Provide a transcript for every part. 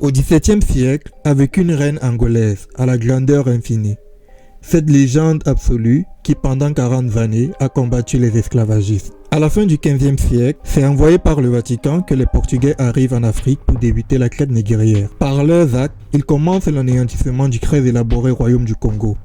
Au XVIIe siècle, avec une reine angolaise à la grandeur infinie. Cette légende absolue qui pendant 40 années a combattu les esclavagistes. À la fin du XVe siècle, c'est envoyé par le Vatican que les Portugais arrivent en Afrique pour débuter la traite négrière. Par leurs actes, ils commencent l'anéantissement du très élaboré royaume du Congo,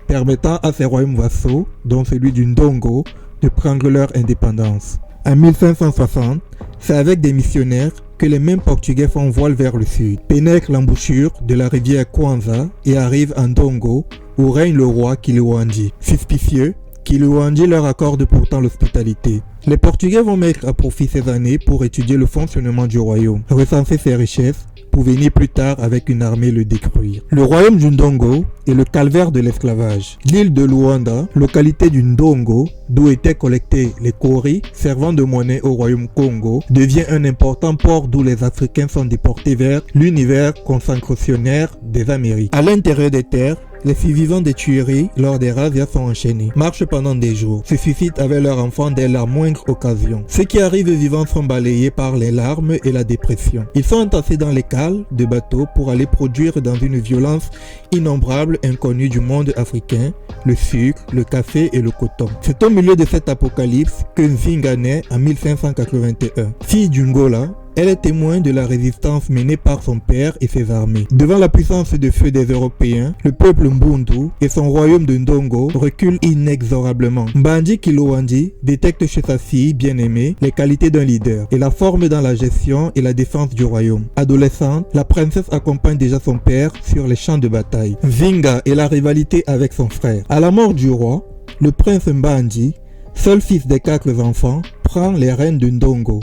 permettant à ces royaumes vassaux, dont celui du Ndongo, de prendre leur indépendance. En 1560, c'est avec des missionnaires que les mêmes Portugais font voile vers le sud, pénètrent l'embouchure de la rivière Kwanza et arrivent en Ndongo, où règne le roi Kiluandi. Suspicieux, Kiluandi leur accorde pourtant l'hospitalité. Les Portugais vont mettre à profit ces années pour étudier le fonctionnement du royaume, recenser ses richesses, pour venir plus tard avec une armée le détruire. Le royaume du Ndongo est le calvaire de l'esclavage. L'île de Luanda, localité du Ndongo, d'où étaient collectés les kauris servant de monnaie au royaume Congo, devient un important port d'où les Africains sont déportés vers l'univers concentrationnaire des Amériques. À l'intérieur des terres, les survivants des tueries lors des razzias sont enchaînés, marchent pendant des jours, se suicident avec leurs enfants dès la moindre occasion. Ceux qui arrivent vivants sont balayés par les larmes et la dépression. Ils sont entassés dans les cales de bateaux pour aller produire dans une violence innombrable inconnue du monde africain, le sucre, le café et le coton. C'est au milieu de cet apocalypse que Nzinga naît en 1581. Fille d'Ungola, elle est témoin de la résistance menée par son père et ses armées. Devant la puissance de feu des Européens, le peuple Mbundu et son royaume de Ndongo reculent inexorablement. Mbandi Kiluandi détecte chez sa fille bien-aimée les qualités d'un leader et la forme dans la gestion et la défense du royaume. Adolescente, la princesse accompagne déjà son père sur les champs de bataille. Nzinga et la rivalité avec son frère. À la mort du roi, le prince Mbandi, seul fils des 4 enfants, prend les rênes de Ndongo.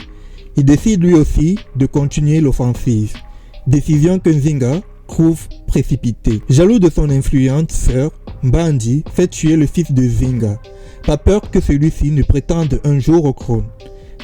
Il décide lui aussi de continuer l'offensive, décision que Nzinga trouve précipitée. Jaloux de son influente sœur, Mbandi fait tuer le fils de Nzinga, pas peur que celui-ci ne prétende un jour au trône.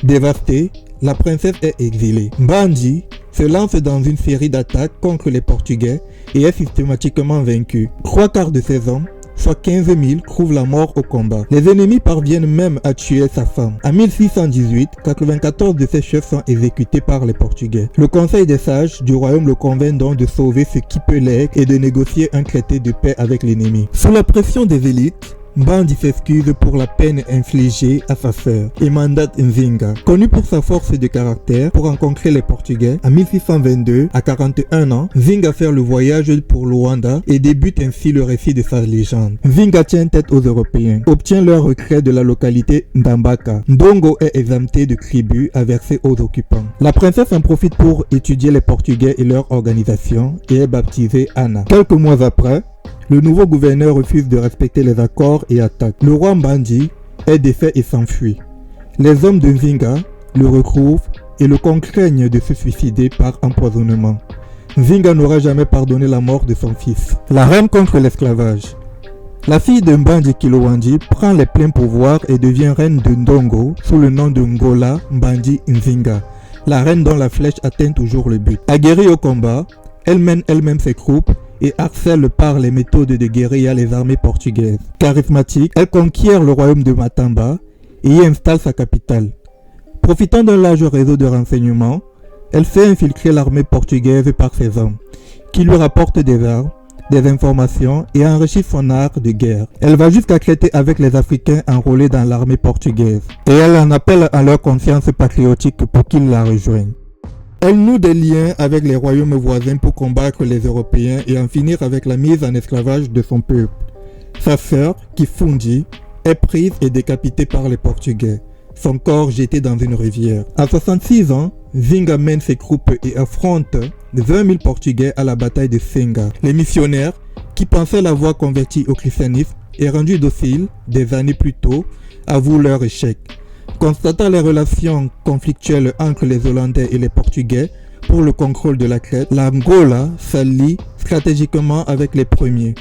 Dévastée, la princesse est exilée. Mbandi se lance dans une série d'attaques contre les Portugais et est systématiquement vaincu. 3/4 de ses hommes, soit 15 000, trouvent la mort au combat. Les ennemis parviennent même à tuer sa femme. En 1618, 94 de ses chefs sont exécutés par les Portugais. Le conseil des sages du royaume le convainc donc de sauver ce qui peut l'être et de négocier un traité de paix avec l'ennemi. Sous la pression des élites, Mbandi s'excuse pour la peine infligée à sa sœur et mandate Nzinga, connu pour sa force de caractère, pour rencontrer les Portugais. En 1622, à 41 ans, Nzinga fait le voyage pour Luanda et débute ainsi le récit de sa légende. Nzinga tient tête aux Européens, obtient leur retrait de la localité Ndambaka. Ndongo est exempté de tribut à verser aux occupants. La princesse en profite pour étudier les Portugais et leur organisation et est baptisée Anna. Quelques mois après, le nouveau gouverneur refuse de respecter les accords et attaque. Le roi Mbandi est défait et s'enfuit. Les hommes de Nzinga le retrouvent et le contraignent de se suicider par empoisonnement. Nzinga n'aura jamais pardonné la mort de son fils. La reine contre l'esclavage. La fille de Mbandi Kiluandi prend les pleins pouvoirs et devient reine de Ndongo sous le nom de Ngola Mbandi Nzinga, la reine dont la flèche atteint toujours le but. Aguerrie au combat, elle mène elle-même ses troupes et harcèle par les méthodes de guérilla les armées portugaises. Charismatique, elle conquiert le royaume de Matamba et y installe sa capitale. Profitant d'un large réseau de renseignements, elle fait infiltrer l'armée portugaise par ses hommes, qui lui rapportent des armes, des informations et enrichissent son art de guerre. Elle va jusqu'à traiter avec les Africains enrôlés dans l'armée portugaise, et elle en appelle à leur conscience patriotique pour qu'ils la rejoignent. Elle noue des liens avec les royaumes voisins pour combattre les Européens et en finir avec la mise en esclavage de son peuple. Sa sœur, Kifundi, est prise et décapitée par les Portugais, son corps jeté dans une rivière. À 66 ans, Nzinga mène ses troupes et affronte 20 000 Portugais à la bataille de Senga. Les missionnaires, qui pensaient l'avoir converti au christianisme et rendu docile des années plus tôt, avouent leur échec. Constatant les relations conflictuelles entre les Hollandais et les Portugais pour le contrôle de la Crète, l'Angola s'allie stratégiquement avec les premiers.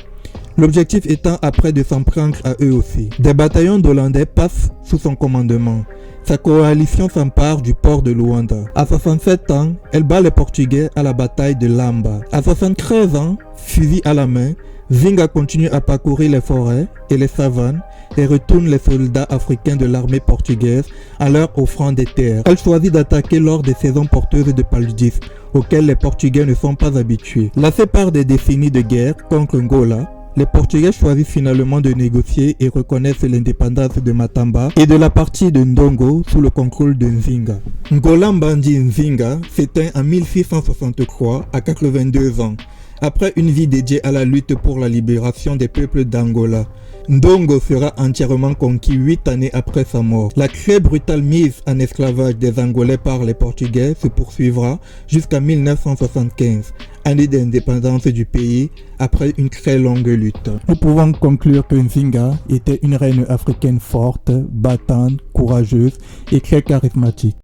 l'objectif étant après de s'en prendre à eux aussi. Des bataillons d'Hollandais passent sous son commandement. Sa coalition s'empare du port de Luanda. À 67 ans, elle bat les Portugais à la bataille de Lamba. À 73 ans, fusil à la main, Nzinga continue à parcourir les forêts et les savanes et retourne les soldats africains de l'armée portugaise en leur offrant des terres. Elle choisit d'attaquer lors des saisons porteuses de paludisme, auxquelles les Portugais ne sont pas habitués. Lassés par des décennies de guerre contre Angola, les Portugais choisissent finalement de négocier et reconnaissent l'indépendance de Matamba et de la partie de Ndongo sous le contrôle de Nzinga. Ngola Mbandi Nzinga s'éteint en 1663 à 82 ans, après une vie dédiée à la lutte pour la libération des peuples d'Angola. Ndongo sera entièrement conquis 8 années après sa mort. La très brutale mise en esclavage des Angolais par les Portugais se poursuivra jusqu'à 1975, année d'indépendance du pays après une très longue lutte. Nous pouvons conclure que Nzinga était une reine africaine forte, battante, courageuse et très charismatique.